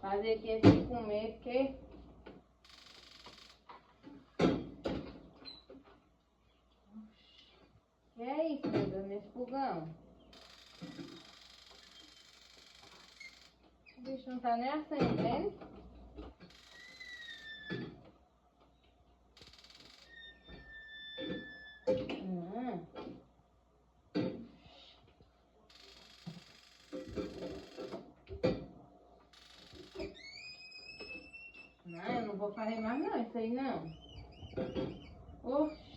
Fazer aqui esse comer, porque... Que é isso, meu Deus, nesse fogão? O bicho não tá nem acendendo. Não, eu não vou fazer mais não, isso aí não. Oxi.